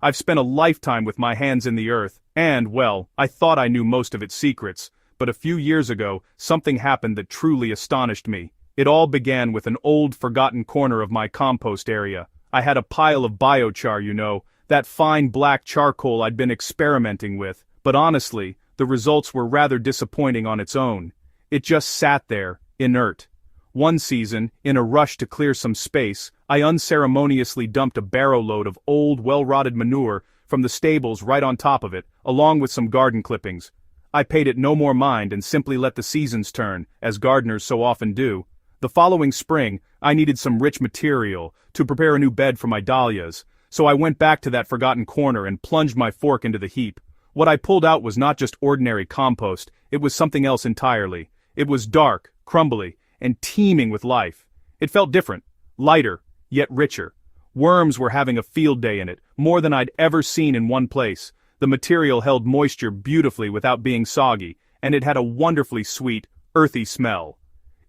I've spent a lifetime with my hands in the earth, and, well, I thought I knew most of its secrets, but a few years ago, something happened that truly astonished me. It all began with an old forgotten corner of my compost area. I had a pile of biochar, that fine black charcoal I'd been experimenting with, but honestly, the results were rather disappointing on its own. It just sat there, inert. One season, in a rush to clear some space, I unceremoniously dumped a barrow load of old, well-rotted manure from the stables right on top of it, along with some garden clippings. I paid it no more mind and simply let the seasons turn, as gardeners so often do. The following spring, I needed some rich material to prepare a new bed for my dahlias, so I went back to that forgotten corner and plunged my fork into the heap. What I pulled out was not just ordinary compost, it was something else entirely. It was dark, crumbly, and teeming with life. It felt different, lighter, yet richer. Worms were having a field day in it, more than I'd ever seen in one place. The material held moisture beautifully without being soggy, and it had a wonderfully sweet, earthy smell.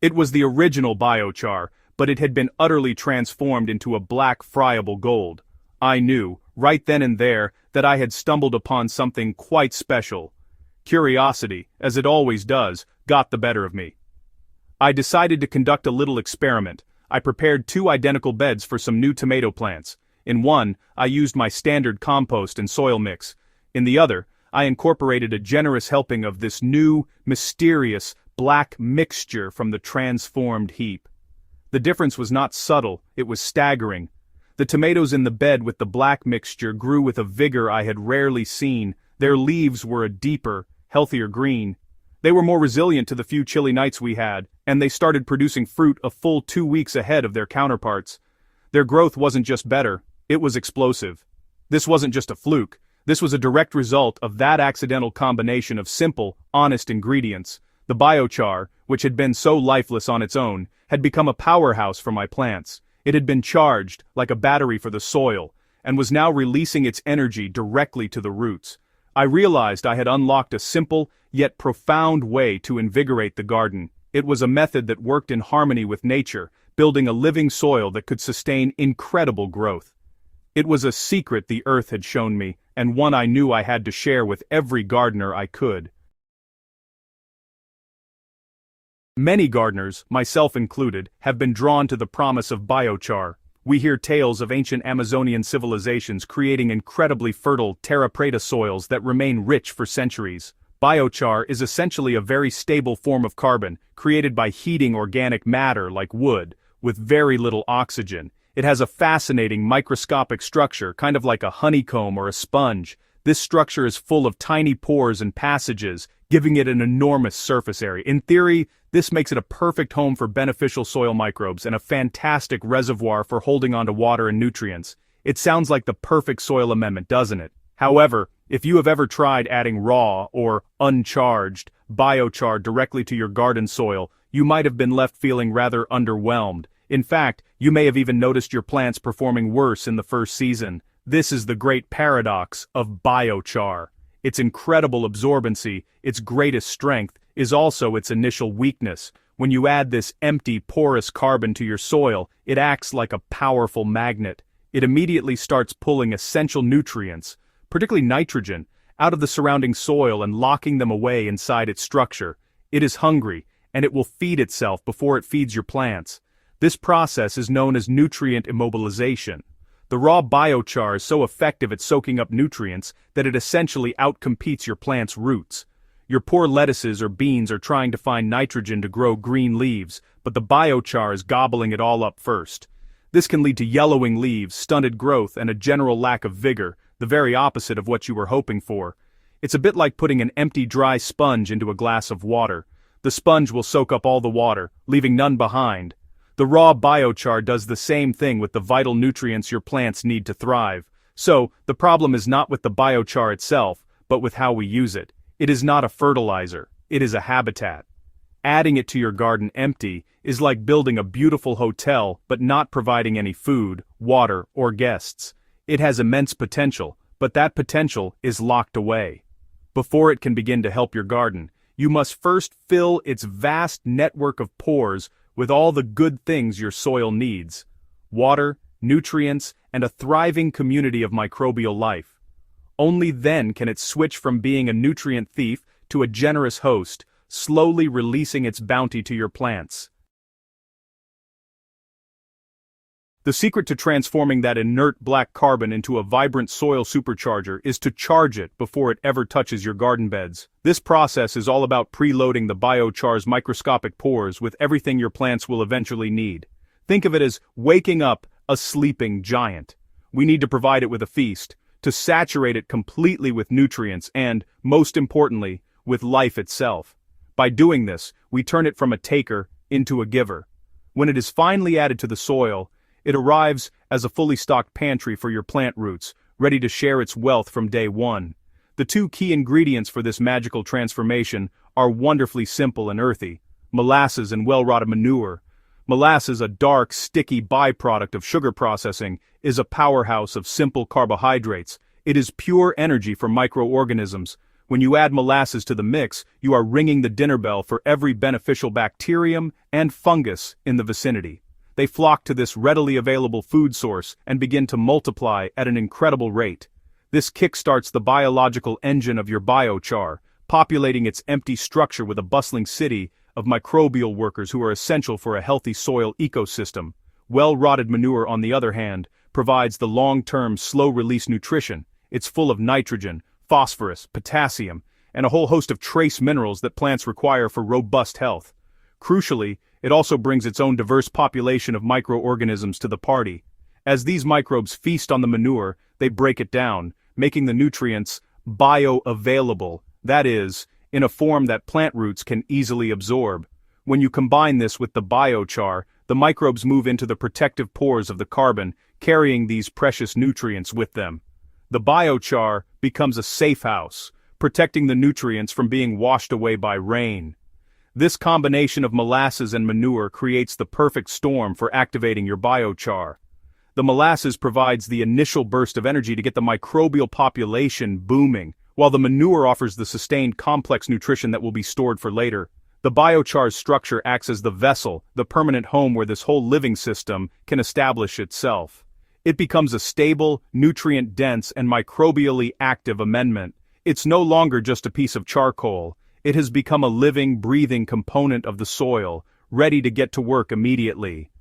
It was the original biochar, but it had been utterly transformed into a black friable gold. I knew, right then and there, that I had stumbled upon something quite special. Curiosity, as it always does, got the better of me. I decided to conduct a little experiment. I prepared 2 identical beds for some new tomato plants. In one, I used my standard compost and soil mix. In the other, I incorporated a generous helping of this new, mysterious, black mixture from the transformed heap. The difference was not subtle, it was staggering. The tomatoes in the bed with the black mixture grew with a vigor I had rarely seen. Their leaves were a deeper, healthier green. They were more resilient to the few chilly nights we had, and they started producing fruit a full 2 weeks ahead of their counterparts. Their growth wasn't just better, it was explosive. This wasn't just a fluke, this was a direct result of that accidental combination of simple, honest ingredients. The biochar, which had been so lifeless on its own, had become a powerhouse for my plants. It had been charged, like a battery for the soil, and was now releasing its energy directly to the roots. I realized I had unlocked a simple, yet profound way to invigorate the garden. It was a method that worked in harmony with nature, building a living soil that could sustain incredible growth. It was a secret the earth had shown me, and one I knew I had to share with every gardener I could. Many gardeners, myself included, have been drawn to the promise of biochar. We hear tales of ancient Amazonian civilizations creating incredibly fertile terra preta soils that remain rich for centuries. Biochar is essentially a very stable form of carbon, created by heating organic matter like wood, with very little oxygen. It has a fascinating microscopic structure, kind of like a honeycomb or a sponge. This structure is full of tiny pores and passages, giving it an enormous surface area. In theory, this makes it a perfect home for beneficial soil microbes and a fantastic reservoir for holding onto water and nutrients. It sounds like the perfect soil amendment, doesn't it? However, if you have ever tried adding raw or uncharged biochar directly to your garden soil, you might have been left feeling rather underwhelmed. In fact, you may have even noticed your plants performing worse in the first season. This is the great paradox of biochar. Its incredible absorbency, its greatest strength, is also its initial weakness. When you add this empty, porous carbon to your soil, it acts like a powerful magnet. It immediately starts pulling essential nutrients, particularly nitrogen, out of the surrounding soil and locking them away inside its structure. It is hungry, and it will feed itself before it feeds your plants. This process is known as nutrient immobilization. The raw biochar is so effective at soaking up nutrients that it essentially outcompetes your plant's roots. Your poor lettuces or beans are trying to find nitrogen to grow green leaves, but the biochar is gobbling it all up first. This can lead to yellowing leaves, stunted growth, and a general lack of vigor, the very opposite of what you were hoping for. It's a bit like putting an empty dry sponge into a glass of water. The sponge will soak up all the water, leaving none behind. The raw biochar does the same thing with the vital nutrients your plants need to thrive. So, the problem is not with the biochar itself, but with how we use it. It is not a fertilizer, it is a habitat. Adding it to your garden empty is like building a beautiful hotel but not providing any food, water, or guests. It has immense potential, but that potential is locked away. Before it can begin to help your garden, you must first fill its vast network of pores with all the good things your soil needs: water, nutrients, and a thriving community of microbial life. Only then can it switch from being a nutrient thief to a generous host, slowly releasing its bounty to your plants. The secret to transforming that inert black carbon into a vibrant soil supercharger is to charge it before it ever touches your garden beds. This process is all about preloading the biochar's microscopic pores with everything your plants will eventually need. Think of it as waking up a sleeping giant. We need to provide it with a feast, to saturate it completely with nutrients and, most importantly, with life itself. By doing this, we turn it from a taker into a giver. When it is finally added to the soil, it arrives as a fully stocked pantry for your plant roots, ready to share its wealth from day one. The two key ingredients for this magical transformation are wonderfully simple and earthy: molasses and well-rotted manure. Molasses, a dark, sticky byproduct of sugar processing, is a powerhouse of simple carbohydrates. It is pure energy for microorganisms. When you add molasses to the mix, you are ringing the dinner bell for every beneficial bacterium and fungus in the vicinity. They flock to this readily available food source and begin to multiply at an incredible rate. This kickstarts the biological engine of your biochar, populating its empty structure with a bustling city of microbial workers who are essential for a healthy soil ecosystem. Well-rotted manure, on the other hand, provides the long-term, slow-release nutrition. It's full of nitrogen, phosphorus, potassium, and a whole host of trace minerals that plants require for robust health. Crucially, it also brings its own diverse population of microorganisms to the party. As these microbes feast on the manure, they break it down, making the nutrients bioavailable, that is, in a form that plant roots can easily absorb. When you combine this with the biochar, the microbes move into the protective pores of the carbon, carrying these precious nutrients with them. The biochar becomes a safe house, protecting the nutrients from being washed away by rain. This combination of molasses and manure creates the perfect storm for activating your biochar. The molasses provides the initial burst of energy to get the microbial population booming, while the manure offers the sustained complex nutrition that will be stored for later. The biochar's structure acts as the vessel, the permanent home where this whole living system can establish itself. It becomes a stable, nutrient-dense, and microbially active amendment. It's no longer just a piece of charcoal. It has become a living, breathing component of the soil, ready to get to work immediately.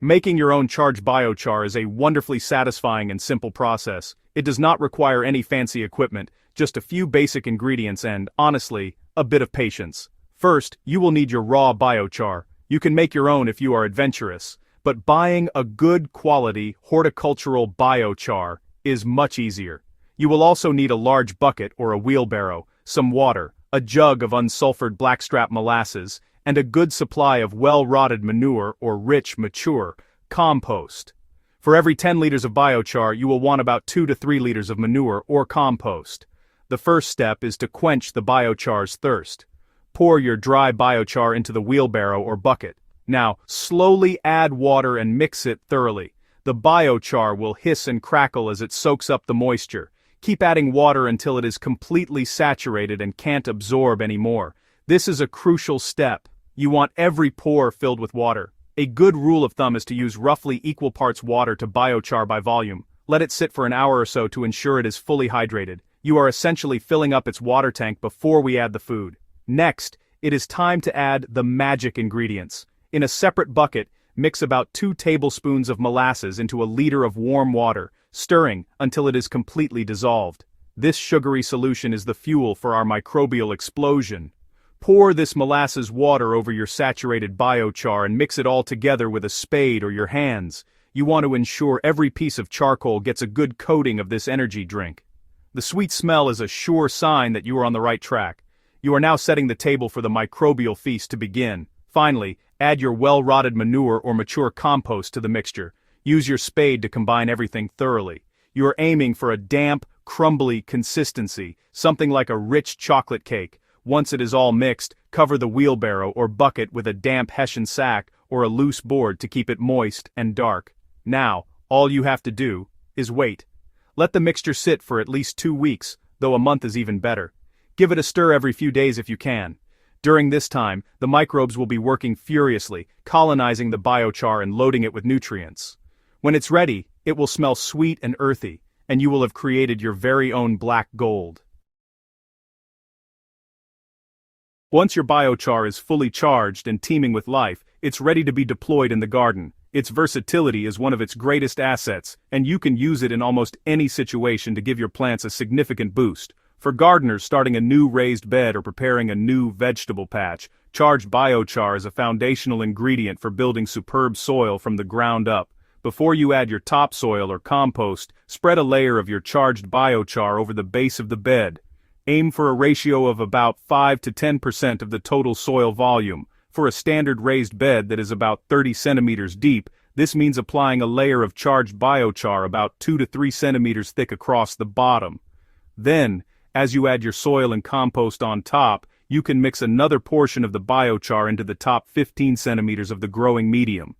Making your own charged biochar is a wonderfully satisfying and simple process. It does not require any fancy equipment, just a few basic ingredients and, honestly, a bit of patience. First, you will need your raw biochar. You can make your own if you are adventurous, but buying a good quality horticultural biochar is much easier. You will also need a large bucket or a wheelbarrow, some water, a jug of unsulfured blackstrap molasses, and a good supply of well-rotted manure or rich, mature compost. For every 10 liters of biochar, you will want about 2 to 3 liters of manure or compost. The first step is to quench the biochar's thirst. Pour your dry biochar into the wheelbarrow or bucket. Now, slowly add water and mix it thoroughly. The biochar will hiss and crackle as it soaks up the moisture. Keep adding water until it is completely saturated and can't absorb anymore. This is a crucial step. You want every pore filled with water. A good rule of thumb is to use roughly equal parts water to biochar by volume. Let it sit for an hour or so to ensure it is fully hydrated. You are essentially filling up its water tank before we add the food. Next, it is time to add the magic ingredients. In a separate bucket, mix about 2 tablespoons of molasses into a liter of warm water, stirring until it is completely dissolved. This sugary solution is the fuel for our microbial explosion. Pour this molasses water over your saturated biochar and mix it all together with a spade or your hands. You want to ensure every piece of charcoal gets a good coating of this energy drink. The sweet smell is a sure sign that you are on the right track. You are now setting the table for the microbial feast to begin. Finally, add your well-rotted manure or mature compost to the mixture. Use your spade to combine everything thoroughly. You are aiming for a damp, crumbly consistency, something like a rich chocolate cake. Once it is all mixed, cover the wheelbarrow or bucket with a damp hessian sack or a loose board to keep it moist and dark. Now, all you have to do is wait. Let the mixture sit for at least 2 weeks, though a month is even better. Give it a stir every few days if you can. During this time, the microbes will be working furiously, colonizing the biochar and loading it with nutrients. When it's ready, it will smell sweet and earthy, and you will have created your very own black gold. Once your biochar is fully charged and teeming with life, it's ready to be deployed in the garden. Its versatility is one of its greatest assets, and you can use it in almost any situation to give your plants a significant boost. For gardeners starting a new raised bed or preparing a new vegetable patch, charged biochar is a foundational ingredient for building superb soil from the ground up. Before you add your topsoil or compost, spread a layer of your charged biochar over the base of the bed. Aim for a ratio of about 5 to 10% of the total soil volume. For a standard raised bed that is about 30 centimeters deep, this means applying a layer of charged biochar about 2 to 3 centimeters thick across the bottom. Then, as you add your soil and compost on top, you can mix another portion of the biochar into the top 15 centimeters of the growing medium.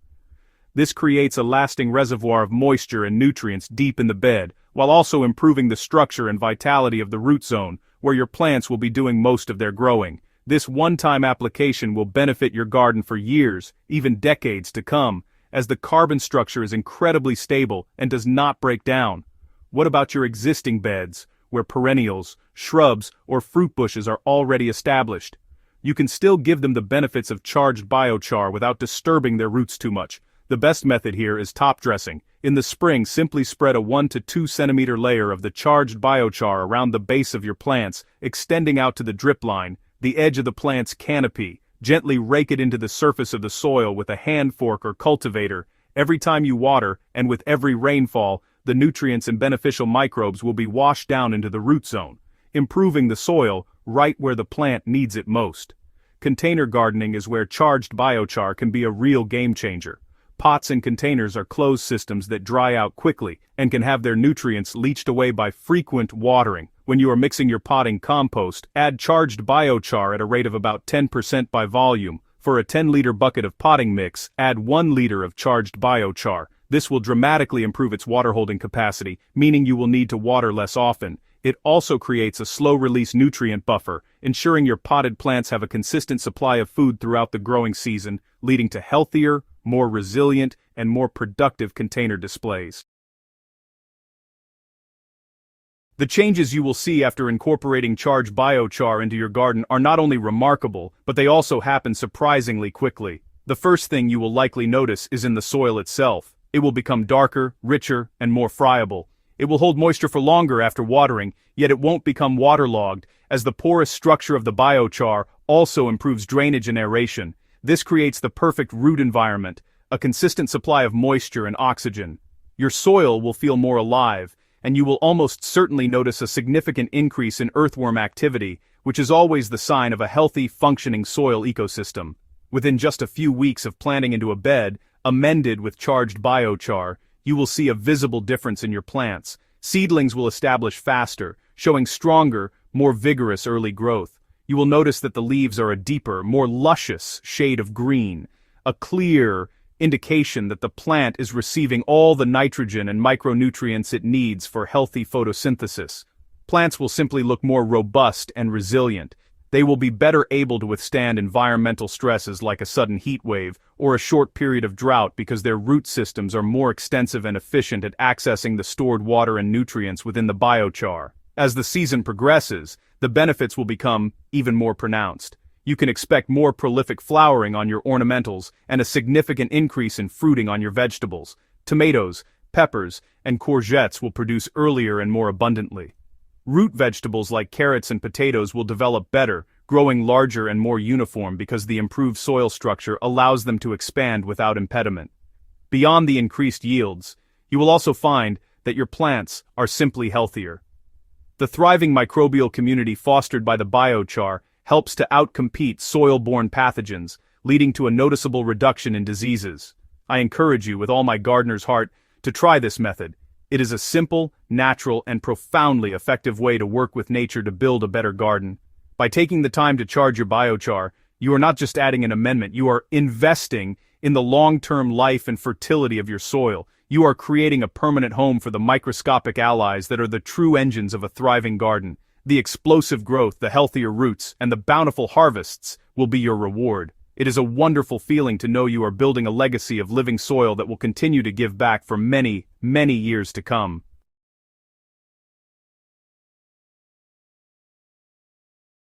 This creates a lasting reservoir of moisture and nutrients deep in the bed, while also improving the structure and vitality of the root zone, where your plants will be doing most of their growing. This one-time application will benefit your garden for years, even decades to come, as the carbon structure is incredibly stable and does not break down. What about your existing beds, where perennials, shrubs, or fruit bushes are already established? You can still give them the benefits of charged biochar without disturbing their roots too much. The best method here is top dressing. In the spring, simply spread a 1 to 2 centimeter layer of the charged biochar around the base of your plants, extending out to the drip line, the edge of the plant's canopy. Gently rake it into the surface of the soil with a hand fork or cultivator. Every time you water, and with every rainfall, the nutrients and beneficial microbes will be washed down into the root zone, improving the soil right where the plant needs it most. Container gardening is where charged biochar can be a real game changer. Pots and containers are closed systems that dry out quickly and can have their nutrients leached away by frequent watering. When you are mixing your potting compost, add charged biochar at a rate of about 10% by volume. For a 10-liter bucket of potting mix, add 1 liter of charged biochar. This will dramatically improve its water-holding capacity, meaning you will need to water less often. It also creates a slow-release nutrient buffer, ensuring your potted plants have a consistent supply of food throughout the growing season, leading to healthier, more resilient, and more productive container displays. The changes you will see after incorporating charged biochar into your garden are not only remarkable, but they also happen surprisingly quickly. The first thing you will likely notice is in the soil itself. It will become darker, richer, and more friable. It will hold moisture for longer after watering, yet it won't become waterlogged, as the porous structure of the biochar also improves drainage and aeration. This creates the perfect root environment, a consistent supply of moisture and oxygen. Your soil will feel more alive, and you will almost certainly notice a significant increase in earthworm activity, which is always the sign of a healthy, functioning soil ecosystem. Within just a few weeks of planting into a bed, amended with charged biochar, you will see a visible difference in your plants. Seedlings will establish faster, showing stronger, more vigorous early growth. You will notice that the leaves are a deeper, more luscious shade of green, a clear indication that the plant is receiving all the nitrogen and micronutrients it needs for healthy photosynthesis. Plants will simply look more robust and resilient. They will be better able to withstand environmental stresses like a sudden heat wave or a short period of drought because their root systems are more extensive and efficient at accessing the stored water and nutrients within the biochar. As the season progresses, the benefits will become even more pronounced. You can expect more prolific flowering on your ornamentals and a significant increase in fruiting on your vegetables. Tomatoes, peppers, and courgettes will produce earlier and more abundantly. Root vegetables like carrots and potatoes will develop better, growing larger and more uniform because the improved soil structure allows them to expand without impediment. Beyond the increased yields, you will also find that your plants are simply healthier. The thriving microbial community fostered by the biochar helps to outcompete soil-borne pathogens, leading to a noticeable reduction in diseases. I encourage you with all my gardener's heart to try this method. It is a simple, natural, and profoundly effective way to work with nature to build a better garden. By taking the time to charge your biochar, you are not just adding an amendment, you are investing in the long-term life and fertility of your soil. You are creating a permanent home for the microscopic allies that are the true engines of a thriving garden. The explosive growth, the healthier roots, and the bountiful harvests will be your reward. It is a wonderful feeling to know you are building a legacy of living soil that will continue to give back for many, many years to come.